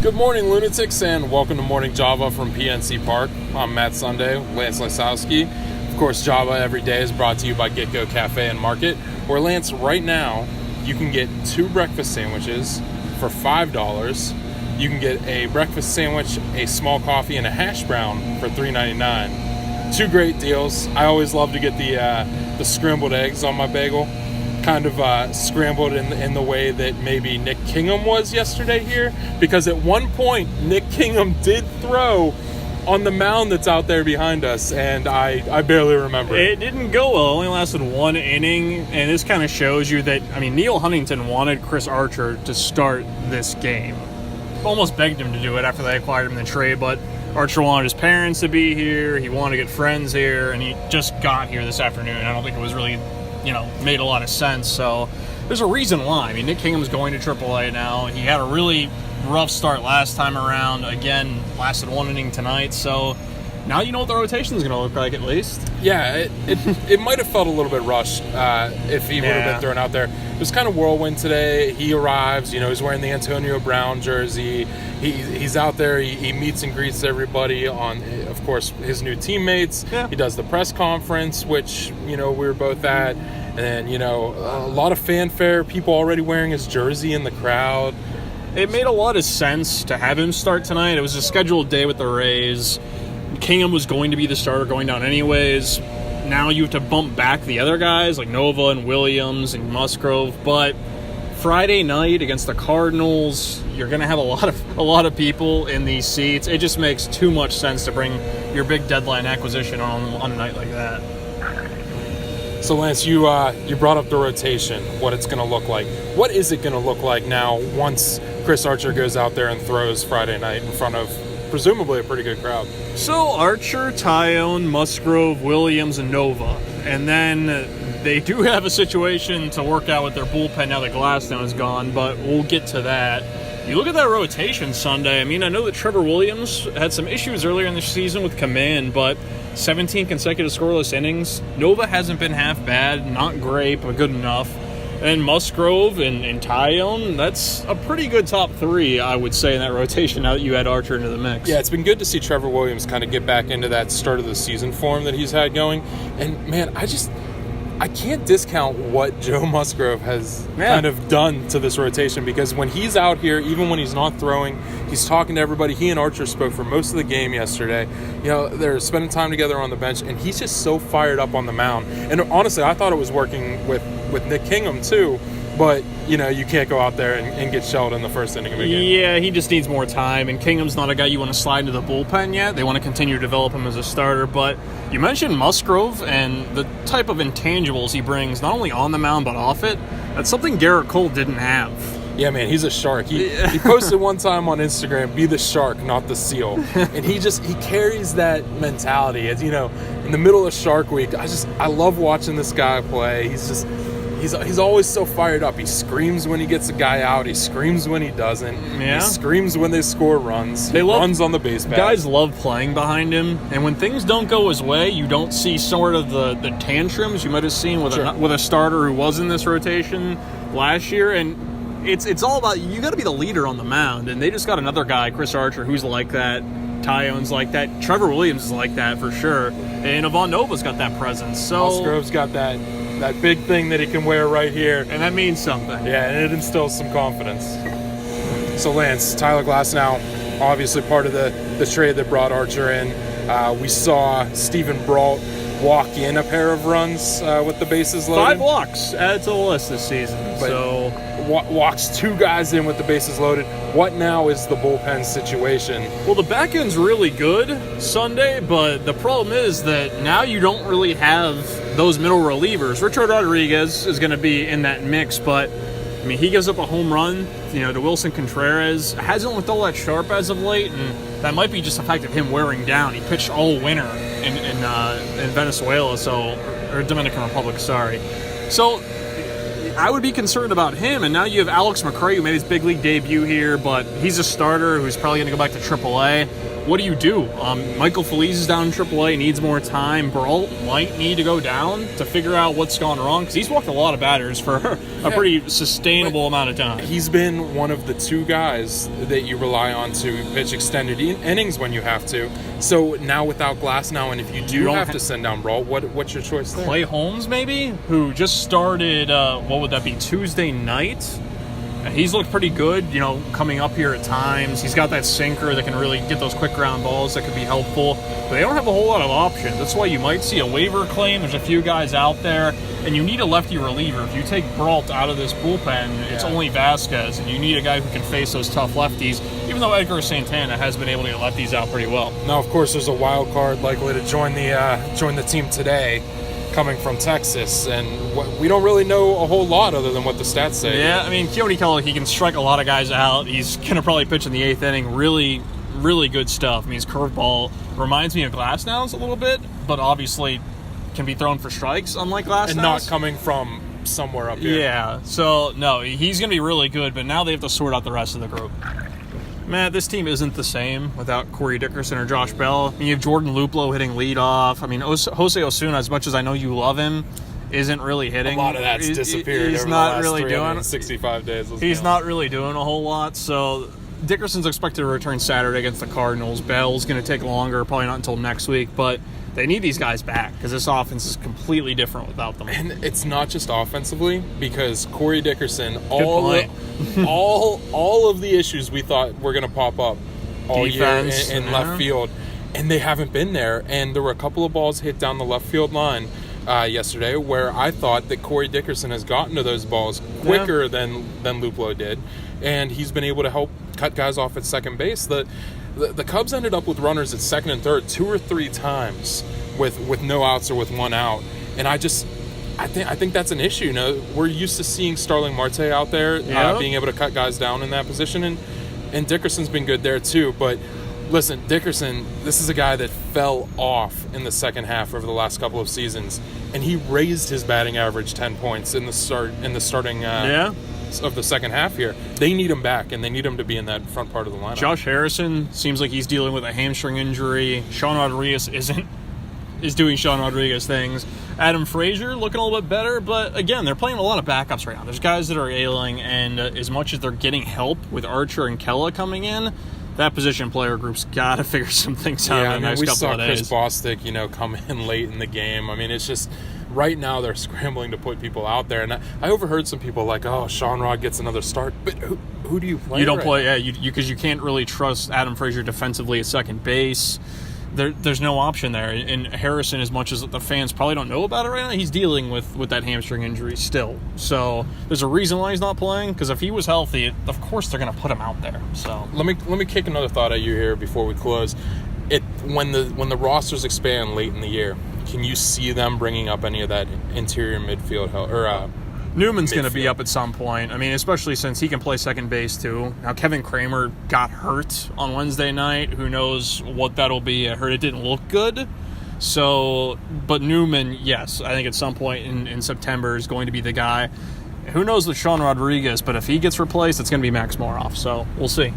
Good morning, lunatics, and welcome to Morning Java from PNC Park. I'm Matt Sunday, Lance Lysowski. Of course, Java Every Day is brought to you by Get Go Cafe and Market, where, Lance, right now, you can get 2 breakfast sandwiches for $5. You can get a breakfast sandwich, a small coffee, and a hash brown for $3.99. 2 great deals. I always love to get the scrambled eggs on my bagel. Kind of scrambled in the way that maybe Nick Kingham was yesterday here, because at one point Nick Kingham did throw on the mound that's out there behind us, and I barely remember it. Didn't go well. It only lasted 1 inning, and this kind of shows you that, Neil Huntington wanted Chris Archer to start this game. Almost begged him to do it after they acquired him in the trade, but Archer wanted his parents to be here, he wanted to get friends here, and he just got here this afternoon. I don't think it was really made a lot of sense. So there's a reason why. Nick Kingham's going to AAA now. He had a really rough start last time around. Again, lasted 1 inning tonight. So now you know what the rotation is going to look like, at least. Yeah, it might have felt a little bit rushed if he would have been thrown out there. It was kind of whirlwind today. He arrives, he's wearing the Antonio Brown jersey. He's out there. He meets and greets everybody on, of course, his new teammates. Yeah. He does the press conference, which, we were both at. And, a lot of fanfare, people already wearing his jersey in the crowd. It made a lot of sense to have him start tonight. It was a scheduled day with the Rays. Kingham was going to be the starter going down anyways. Now you have to bump back the other guys like Nova and Williams and Musgrove. But Friday night against the Cardinals, you're going to have a lot of people in these seats. It just makes too much sense to bring your big deadline acquisition on a night like that. So, Lance, you brought up the rotation, what it's going to look like. What is it going to look like now once Chris Archer goes out there and throws Friday night in front of presumably a pretty good crowd? So Archer, Tyone, Musgrove, Williams, and Nova. And then they do have a situation to work out with their bullpen now that Glasnow is gone, but we'll get to that. You look at that rotation Sunday. I know that Trevor Williams had some issues earlier in the season with command, but 17 consecutive scoreless innings. Nova hasn't been half bad, not great, but good enough. And Musgrove and Tyone, that's a pretty good top 3, I would say, in that rotation now that you add Archer into the mix. Yeah, it's been good to see Trevor Williams kind of get back into that start of the season form that he's had going. And, man, I can't discount what Joe Musgrove has kind of done to this rotation, because when he's out here, even when he's not throwing, he's talking to everybody. He and Archer spoke for most of the game yesterday. They're spending time together on the bench, and he's just so fired up on the mound. And honestly, I thought it was working with Nick Kingham too, but you can't go out there and get shelled in the first inning of a game. Yeah, he just needs more time, and Kingham's not a guy you want to slide into the bullpen yet. They want to continue to develop him as a starter, but you mentioned Musgrove and the type of intangibles he brings, not only on the mound but off it. That's something Garrett Cole didn't have. Yeah, man, he's a shark. He posted one time on Instagram, "Be the shark, not the seal," and he carries that mentality. As in the middle of Shark Week, I love watching this guy play. He's always so fired up. He screams when he gets a guy out. He screams when he doesn't. Yeah. He screams when they score runs. He runs on the base path. Guys love playing behind him, and when things don't go his way, you don't see sort of the tantrums you might have seen with a starter who was in this rotation last year. And it's all about, you got to be the leader on the mound, and they just got another guy, Chris Archer, who's like that. Tyone's like that. Trevor Williams is like that for sure, and Ivan Nova's got that presence. So Musgrove's got that big thing that he can wear right here. And that means something. Yeah, and it instills some confidence. So, Lance, Tyler Glasnow, obviously part of the trade that brought Archer in. We saw Stephen Brault walk in a pair of runs with the bases loaded. 5 walks added to the list this season. So walks 2 guys in with the bases loaded. What now is the bullpen situation? Well, the back end's really good Sunday, but the problem is that now you don't really have those middle relievers. Richard Rodriguez is going to be in that mix, but he gives up a home run, to Wilson Contreras. Hasn't looked all that sharp as of late, and that might be just the fact of him wearing down. He pitched all winter in Venezuela, or Dominican Republic, sorry. So I would be concerned about him. And now you have Alex McRae, who made his big league debut here, but he's a starter who's probably going to go back to AAA. What do you do? Michael Feliz is down in AAA, needs more time. Brault might need to go down to figure out what's gone wrong, because he's walked a lot of batters for a pretty sustainable amount of time. He's been one of the two guys that you rely on to pitch extended innings when you have to. So now without Glasnow, and if you do have to send down Brault, what's your choice there? Clay Holmes, maybe, who just started, what would that be, Tuesday night? He's looked pretty good, coming up here at times. He's got that sinker that can really get those quick ground balls that could be helpful. But they don't have a whole lot of options. That's why you might see a waiver claim. There's a few guys out there, and you need a lefty reliever. If you take Brault out of this bullpen, it's only Vasquez, and you need a guy who can face those tough lefties, even though Edgar Santana has been able to get lefties out pretty well. Now, of course, there's a wild card likely to join the team today, coming from Texas, and we don't really know a whole lot other than what the stats say. Yeah, I mean, Keone Keller, he can strike a lot of guys out. He's going to probably pitch in the 8th inning. Really, really good stuff. I mean, his curveball reminds me of Glasnow's a little bit, but obviously can be thrown for strikes, unlike Glasnow's. And not coming from somewhere up here. Yeah, so, no, he's going to be really good, but now they have to sort out the rest of the group. Matt, this team isn't the same without Corey Dickerson or Josh Bell. I mean, you have Jordan Luplow hitting leadoff. I mean, Jose Osuna, as much as I know you love him, isn't really hitting. A lot of that's disappeared he's over not the last really doing 65 days. He's not really doing a whole lot. So Dickerson's expected to return Saturday against the Cardinals. Bell's going to take longer, probably not until next week, but they need these guys back because this offense is completely different without them. And it's not just offensively, because Corey Dickerson, all of the issues we thought were going to pop up all Defense, year in left field, and they haven't been there. And there were a couple of balls hit down the left field line yesterday where I thought that Corey Dickerson has gotten to those balls quicker than Luplow did, and he's been able to help cut guys off at second base. The Cubs ended up with runners at second and third 2 or 3 times with no outs or with 1 out, and I think that's an issue. We're used to seeing Starling Marte out there being able to cut guys down in that position, and Dickerson's been good there too. But listen, Dickerson, this is a guy that fell off in the second half over the last couple of seasons, and he raised his batting average 10 points in the starting of the second half here. They need him back, and they need him to be in that front part of the lineup. Josh Harrison seems like he's dealing with a hamstring injury. Sean Rodriguez is doing Sean Rodriguez things. Adam Frazier looking a little bit better, but again, they're playing a lot of backups right now. There's guys that are ailing, and as much as they're getting help with Archer and Kella coming in, that position player group's got to figure some things out in the next couple of days. We saw Chris Bostic, come in late in the game. I mean, it's just right now they're scrambling to put people out there, and I overheard some people like, "Oh, Sean Rod gets another start," but who do you play? You don't play, because you can't really trust Adam Frazier defensively at second base. There's no option there. And Harrison, as much as the fans probably don't know about it right now, he's dealing with that hamstring injury still. So there's a reason why he's not playing, because if he was healthy, of course they're going to put him out there. So let me kick another thought at you here before we close. When the rosters expand late in the year, can you see them bringing up any of that interior midfield or Newman's going to be up at some point. I mean, especially since he can play second base too. Now, Kevin Kramer got hurt on Wednesday night. Who knows what that'll be? I heard it didn't look good. So, but Newman, yes, I think at some point in September is going to be the guy. Who knows with Sean Rodriguez, but if he gets replaced, it's going to be Max Moroff. So, we'll see.